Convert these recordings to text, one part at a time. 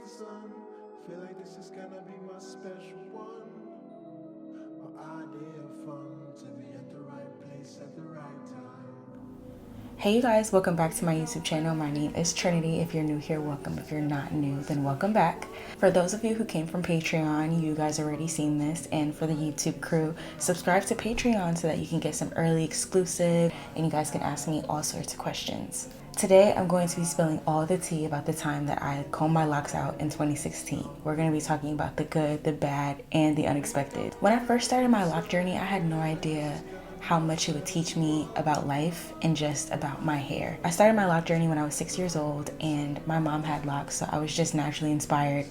the sun. Feel like this is gonna be my special one. My idea of fun to be at the right place at the right time. Hey you guys, welcome back to my YouTube channel. My name is Trinity. If you're new here, welcome. If you're not new, then welcome back. For those of you who came from Patreon, you guys already seen this. And for the YouTube crew, subscribe to Patreon so that you can get some early exclusive and you guys can ask me all sorts of questions. Today, I'm going to be spilling all the tea about the time that I combed my locks out in 2016. We're going to be talking about the good, the bad, and the unexpected. When I first started my lock journey, I had no idea how much it would teach me about life and just about my hair. I started my lock journey when I was 6 years old and my mom had locks, so I was just naturally inspired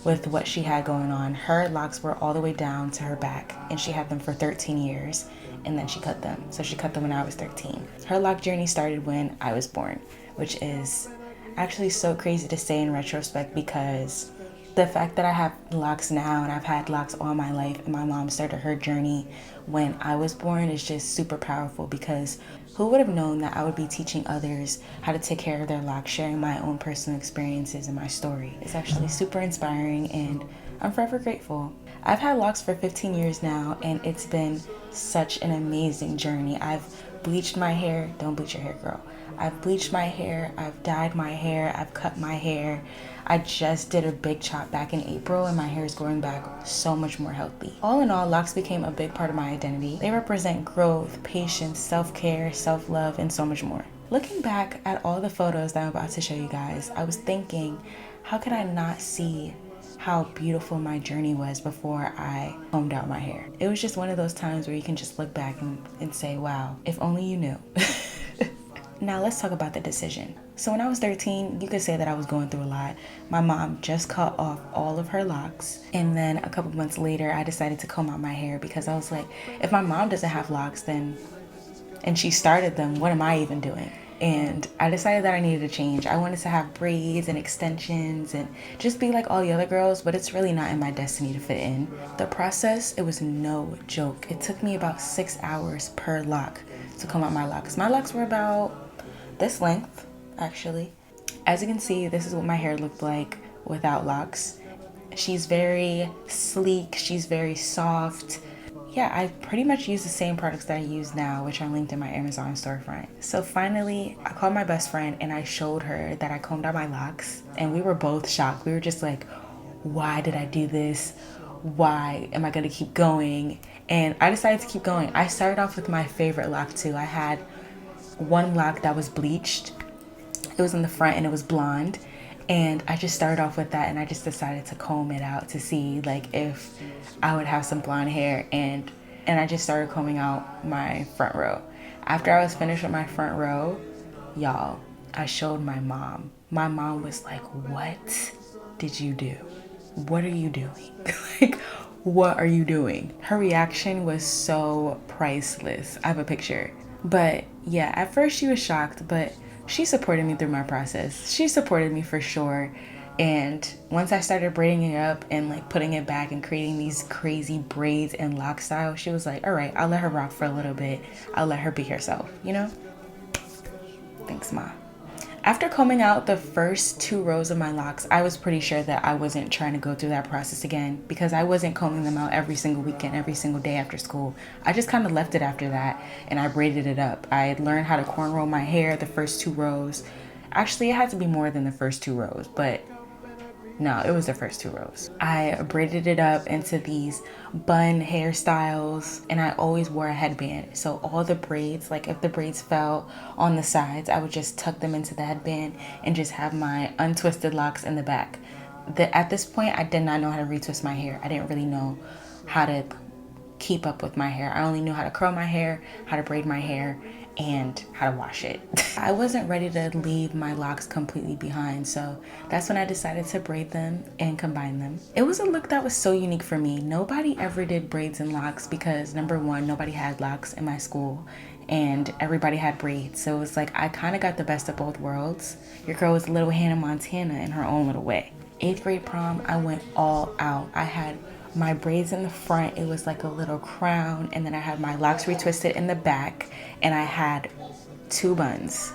with what she had going on. Her locks were all the way down to her back and she had them for 13 years and then she cut them. So she cut them when I was 13. Her lock journey started when I was born, which is actually so crazy to say in retrospect because the fact that I have locks now and I've had locks all my life and my mom started her journey when I was born is just super powerful because who would have known that I would be teaching others how to take care of their locks, sharing my own personal experiences and my story. It's actually super inspiring and I'm forever grateful. I've had locks for 15 years now and it's been such an amazing journey. I've bleached my hair. Don't bleach your hair, girl. I've bleached my hair, I've dyed my hair, I've cut my hair. I just did a big chop back in April and my hair is growing back so much more healthy. All in all, locks became a big part of my identity. They represent growth, patience, self-care, self-love, and so much more. Looking back at all the photos that I'm about to show you guys, I was thinking, how could I not see how beautiful my journey was before I combed out my hair? It was just one of those times where you can just look back and say, wow, if only you knew. Now let's talk about the decision. So when I was 13, you could say that I was going through a lot. My mom just cut off all of her locks. And then a couple months later, I decided to comb out my hair because I was like, if my mom doesn't have locks and she started them, what am I even doing? And I decided that I needed a change. I wanted to have braids and extensions and just be like all the other girls, but it's really not in my destiny to fit in. The process, it was no joke. It took me about 6 hours per lock to comb out my locks. My locks were about this length, actually. As you can see, this is what my hair looked like without locks. She's very sleek, she's very soft. Yeah, I pretty much use the same products that I use now, which are linked in my Amazon storefront. So finally, I called my best friend and I showed her that I combed out my locks and we were both shocked. We were just like, why did I do this? Why am I gonna keep going? And I decided to keep going. I started off with my favorite lock too. I had one lock that was bleached. It was in the front and it was blonde. And I just started off with that and I just decided to comb it out to see like if I would have some blonde hair and I just started combing out my front row. After I was finished with my front row, y'all, I showed my mom. My mom was like, what did you do? What are you doing? Like, what are you doing? Her reaction was so priceless. I have a picture. But yeah, at first she was shocked, but she supported me through my process. She supported me for sure. And once I started braiding it up and like putting it back and creating these crazy braids and lock style, she was like, all right, I'll let her rock for a little bit. I'll let her be herself, you know? Thanks, Ma. After combing out the first 2 rows of my locks, I was pretty sure that I wasn't trying to go through that process again because I wasn't combing them out every single weekend, every single day after school. I just kind of left it after that and I braided it up. I learned how to cornrow my hair the first 2 rows. Actually, it had to be more than the first 2 rows, but no, it was the first 2 rows. I braided it up into these bun hairstyles and I always wore a headband. So all the braids, like if the braids fell on the sides, I would just tuck them into the headband and just have my untwisted locks in the back. At this point, I did not know how to retwist my hair. I didn't really know how to keep up with my hair. I only knew how to curl my hair, how to braid my hair, and how to wash it. I wasn't ready to leave my locks completely behind, so that's when I decided to braid them and combine them. It was a look that was so unique for me. Nobody ever did braids and locks because number one, nobody had locks in my school and everybody had braids. So it was like I kind of got the best of both worlds. Your girl was a little Hannah Montana in her own little way. 8th grade prom, I went all out. I had my braids in the front, it was like a little crown, and then I had my locks retwisted in the back, and I had 2 buns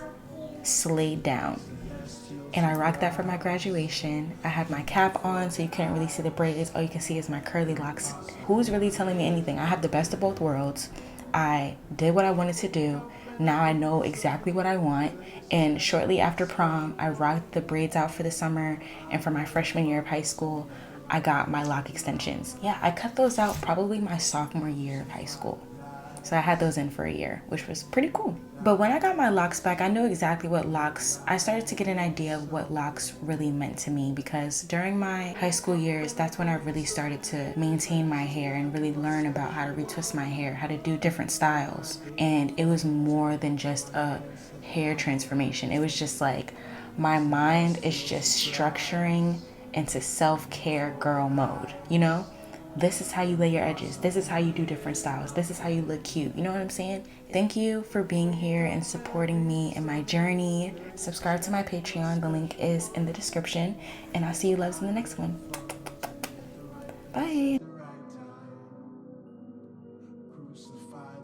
slayed down. and I rocked that for my graduation. I had my cap on so you couldn't really see the braids. All you can see is my curly locks. Who's really telling me anything? I have the best of both worlds. I did what I wanted to do. Now I know exactly what I want. And shortly after prom, I rocked the braids out for the summer. And for my freshman year of high school, I got my lock extensions. Yeah, I cut those out probably my sophomore year of high school. So I had those in for a year, which was pretty cool. But when I got my locks back, I knew exactly what locks, I started to get an idea of what locks really meant to me, because during my high school years, that's when I really started to maintain my hair and really learn about how to retwist my hair, how to do different styles. And it was more than just a hair transformation. It was just like my mind is just structuring into self-care girl mode, you know? This is how you lay your edges. This is how you do different styles. This is how you look cute. You know what I'm saying? Thank you for being here and supporting me in my journey. Subscribe to my Patreon. The link is in the description. And I'll see you loves in the next one. Bye. Crucified